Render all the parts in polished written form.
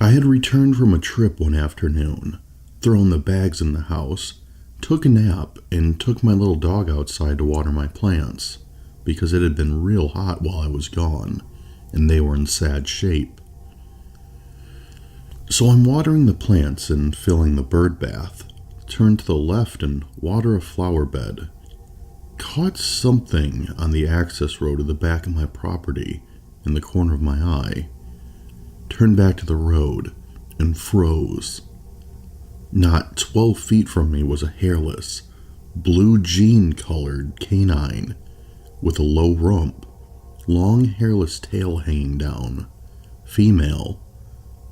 I had returned from a trip one afternoon, thrown the bags in the house, took a nap, and took my little dog outside to water my plants, because it had been real hot while I was gone, and they were in sad shape. So I'm watering the plants and filling the bird bath, turn to the left and water a flower bed. Caught something on the access road at the back of my property in the corner of my eye. Turned back to the road and froze. Not 12 feet from me was a hairless, blue jean-colored canine with a low rump, long hairless tail hanging down, female,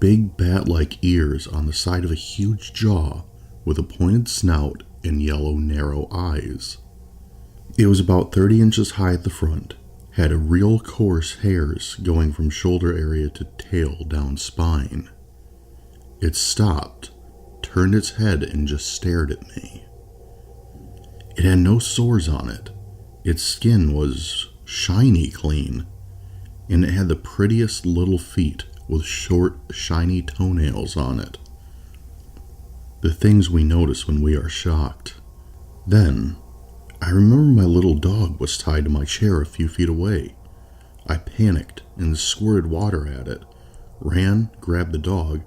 big bat-like ears on the side of a huge jaw with a pointed snout and yellow narrow eyes. It was about 30 inches high at the front, had a real coarse hairs going from shoulder area to tail down spine. It stopped, turned its head, and just stared at me. It had no sores on it. Its skin was shiny clean, and it had the prettiest little feet with short, shiny toenails on it. The things we notice when we are shocked. Then, I remember my little dog was tied to my chair a few feet away. I panicked and squirted water at it, ran, grabbed the dog,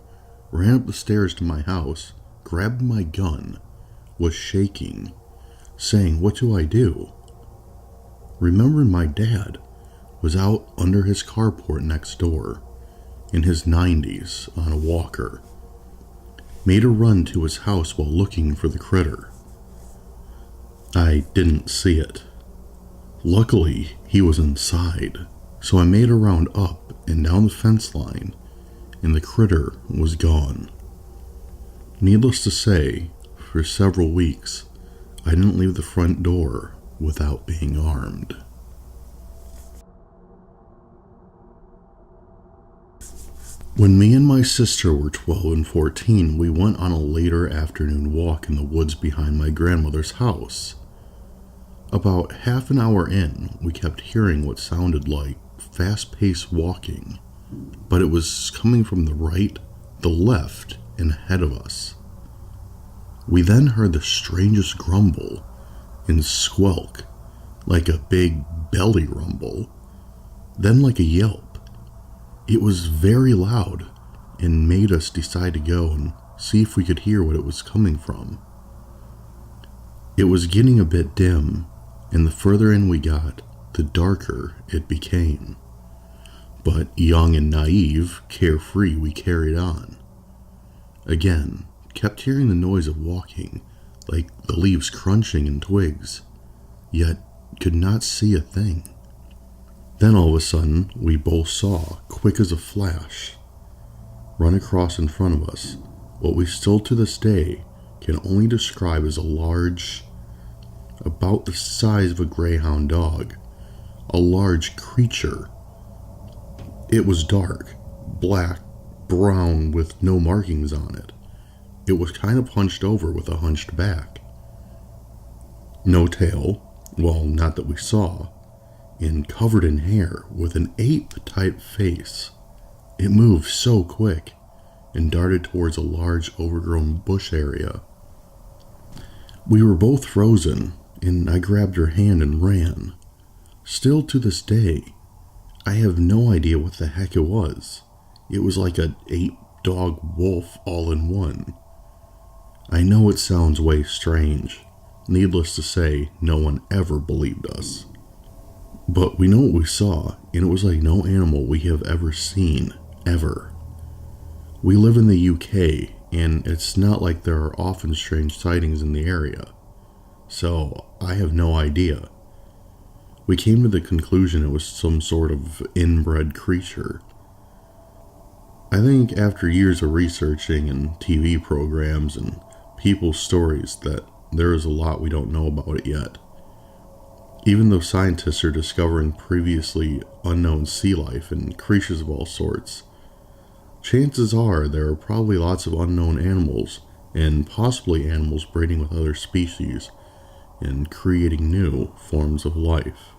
ran up the stairs to my house, grabbed my gun, was shaking, saying, "What do I do?" Remembering my dad was out under his carport next door, in his 90s, on a walker. Made a run to his house while looking for the critter. I didn't see it. Luckily, he was inside, so I made a round up and down the fence line, and the critter was gone. Needless to say, for several weeks, I didn't leave the front door without being armed. When me and my sister were 12 and 14, we went on a later afternoon walk in the woods behind my grandmother's house. About half an hour in, we kept hearing what sounded like fast-paced walking, but it was coming from the right, the left, and ahead of us. We then heard the strangest grumble and squelk, like a big belly rumble, then like a yelp. It was very loud and made us decide to go and see if we could hear what it was coming from. It was getting a bit dim, and the further in we got, the darker it became. But young and naive, carefree, we carried on. Again, kept hearing the noise of walking, like the leaves crunching in twigs, yet could not see a thing. Then all of a sudden, we both saw, quick as a flash, run across in front of us what we still to this day can only describe as a large, about the size of a greyhound dog, a large creature. It was dark, black, brown with no markings on it. It was kind of hunched over with a hunched back. No tail, well, not that we saw, and covered in hair with an ape-type face. It moved so quick and darted towards a large overgrown bush area. We were both frozen, and I grabbed her hand and ran. Still to this day, I have no idea what the heck it was. It was like an ape, dog, wolf all in one. I know it sounds way strange. Needless to say, no one ever believed us. But we know what we saw, and it was like no animal we have ever seen, ever. We live in the UK, and it's not like there are often strange sightings in the area. So, I have no idea. We came to the conclusion it was some sort of inbred creature. I think after years of researching and TV programs and people's stories that there is a lot we don't know about it yet. Even though scientists are discovering previously unknown sea life and creatures of all sorts, chances are there are probably lots of unknown animals and possibly animals breeding with other species and creating new forms of life.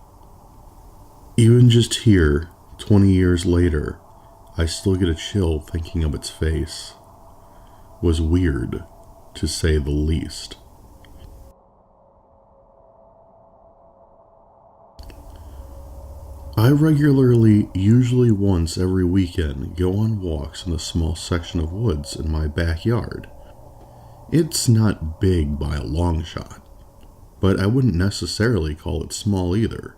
Even just here, 20 years later, I still get a chill thinking of its face. It was weird, to say the least. I regularly, usually once every weekend, go on walks in a small section of woods in my backyard. It's not big by a long shot, but I wouldn't necessarily call it small either.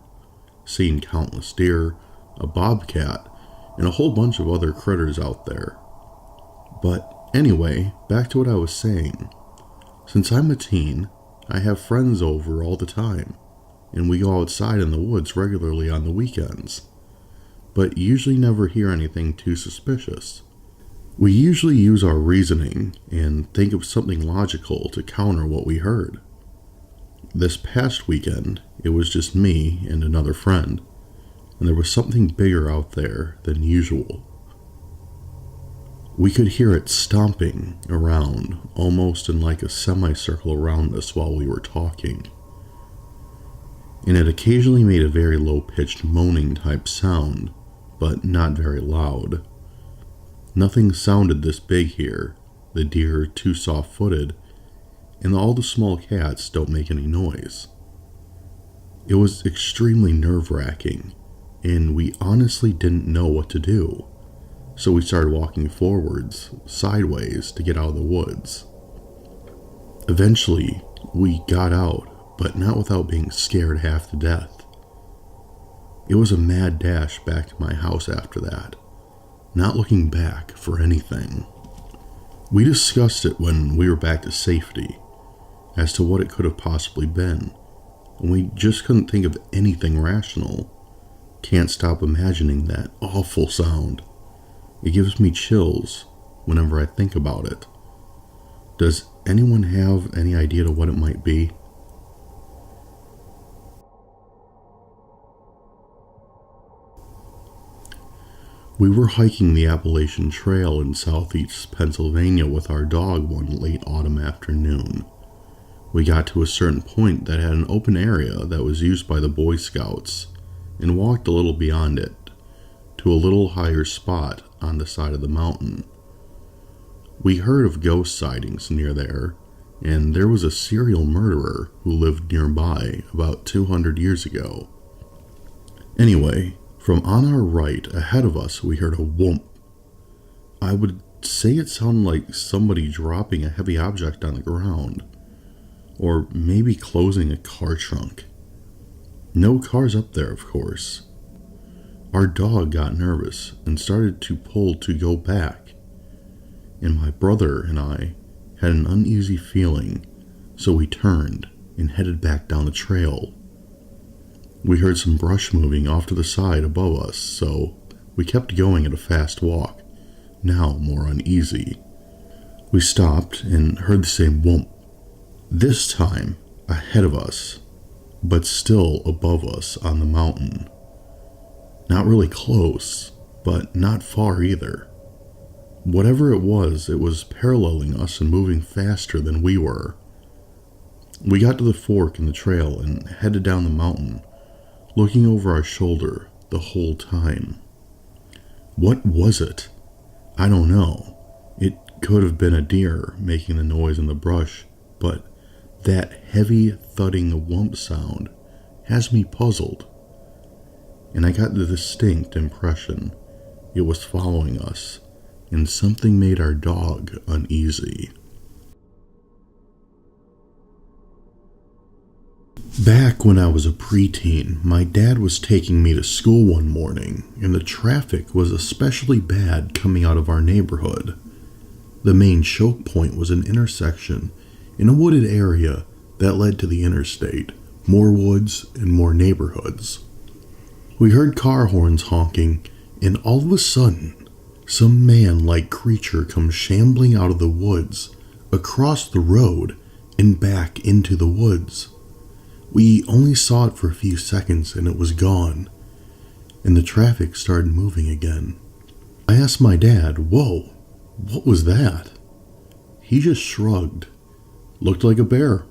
Seen countless deer, a bobcat, and a whole bunch of other critters out there. But anyway, back to what I was saying. Since I'm a teen, I have friends over all the time, and we go outside in the woods regularly on the weekends, but usually never hear anything too suspicious. We usually use our reasoning and think of something logical to counter what we heard. This past weekend, it was just me and another friend, and there was something bigger out there than usual. We could hear it stomping around, almost in like a semicircle around us while we were talking. And it occasionally made a very low-pitched moaning type sound, but not very loud. Nothing sounded this big here. The deer are too soft-footed, and all the small cats don't make any noise. It was extremely nerve-wracking, and we honestly didn't know what to do. So we started walking forwards, sideways, to get out of the woods. Eventually, we got out, but not without being scared half to death. It was a mad dash back to my house after that, not looking back for anything. We discussed it when we were back to safety, as to what it could have possibly been, and we just couldn't think of anything rational. Can't stop imagining that awful sound. It gives me chills whenever I think about it. Does anyone have any idea to what it might be? We were hiking the Appalachian Trail in southeast Pennsylvania with our dog one late autumn afternoon. We got to a certain point that had an open area that was used by the Boy Scouts, and walked a little beyond it, to a little higher spot on the side of the mountain. We heard of ghost sightings near there, and there was a serial murderer who lived nearby about 200 years ago. Anyway, from on our right, ahead of us, we heard a whoomp. I would say it sounded like somebody dropping a heavy object on the ground, or maybe closing a car trunk. No cars up there, of course. Our dog got nervous and started to pull to go back, and my brother and I had an uneasy feeling, so we turned and headed back down the trail. We heard some brush moving off to the side above us, so we kept going at a fast walk, now more uneasy. We stopped and heard the same whoomp, this time ahead of us, but still above us on the mountain. Not really close, but not far either. Whatever it was paralleling us and moving faster than we were. We got to the fork in the trail and headed down the mountain, looking over our shoulder the whole time. What was it? I don't know. It could have been a deer making the noise in the brush, but that heavy thudding whump sound has me puzzled. And I got the distinct impression it was following us, and something made our dog uneasy. Back when I was a preteen, my dad was taking me to school one morning, and the traffic was especially bad coming out of our neighborhood. The main choke point was an intersection in a wooded area that led to the interstate, more woods and more neighborhoods. We heard car horns honking, and all of a sudden, some man-like creature comes shambling out of the woods, across the road, and back into the woods. We only saw it for a few seconds and it was gone, and the traffic started moving again. I asked my dad, "Whoa, what was that?" He just shrugged. Looked like a bear.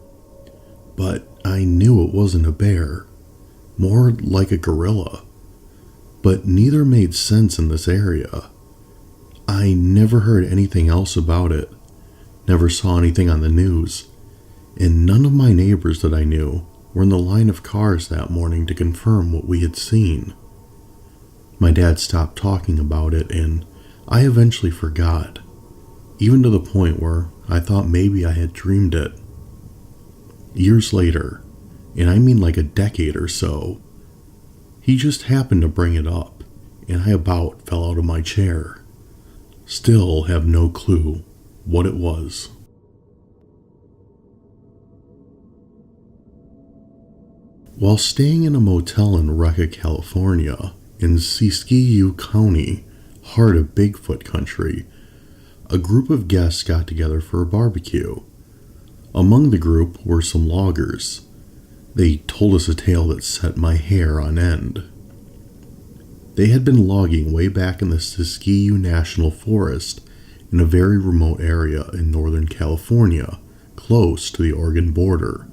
But I knew it wasn't a bear, more like a gorilla. But neither made sense in this area. I never heard anything else about it, never saw anything on the news, and none of my neighbors that I knew were in the line of cars that morning to confirm what we had seen. My dad stopped talking about it, and I eventually forgot, even to the point where I thought maybe I had dreamed it. Years later, and I mean like a decade or so, he just happened to bring it up, and I about fell out of my chair. Still have no clue what it was. While staying in a motel in Recca, California, in Siskiyou County, heart of Bigfoot country, a group of guests got together for a barbecue. Among the group were some loggers. They told us a tale that set my hair on end. They had been logging way back in the Siskiyou National Forest in a very remote area in Northern California, close to the Oregon border.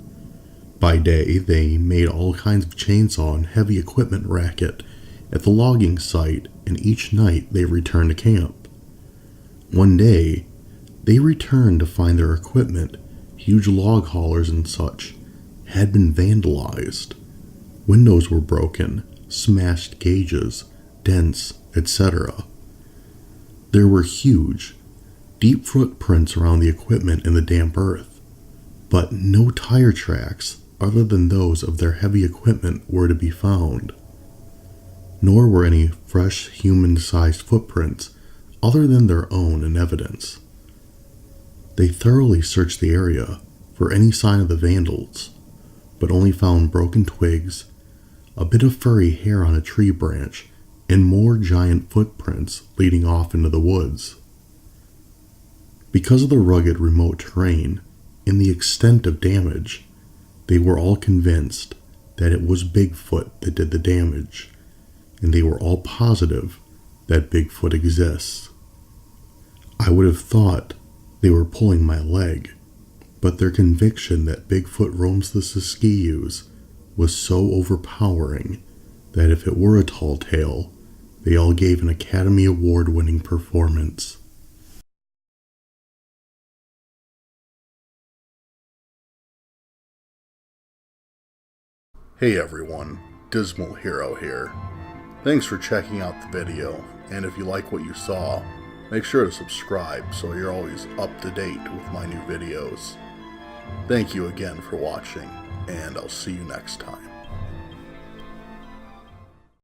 By day, they made all kinds of chainsaw and heavy equipment racket at the logging site, and each night they returned to camp. One day, they returned to find their equipment, huge log haulers and such, had been vandalized. Windows were broken, smashed gauges, dents, etc. There were huge, deep footprints around the equipment in the damp earth, but no tire tracks other than those of their heavy equipment were to be found. Nor were any fresh human-sized footprints other than their own in evidence. They thoroughly searched the area for any sign of the vandals, but only found broken twigs, a bit of furry hair on a tree branch, and more giant footprints leading off into the woods. Because of the rugged, remote terrain and the extent of damage, they were all convinced that it was Bigfoot that did the damage, and they were all positive that Bigfoot exists. I would have thought they were pulling my leg, but their conviction that Bigfoot roams the Siskiyous was so overpowering that if it were a tall tale, they all gave an Academy Award-winning performance. Hey everyone, Dismal Hero here. Thanks for checking out the video, and if you like what you saw, make sure to subscribe so you're always up to date with my new videos. Thank you again for watching, and I'll see you next time.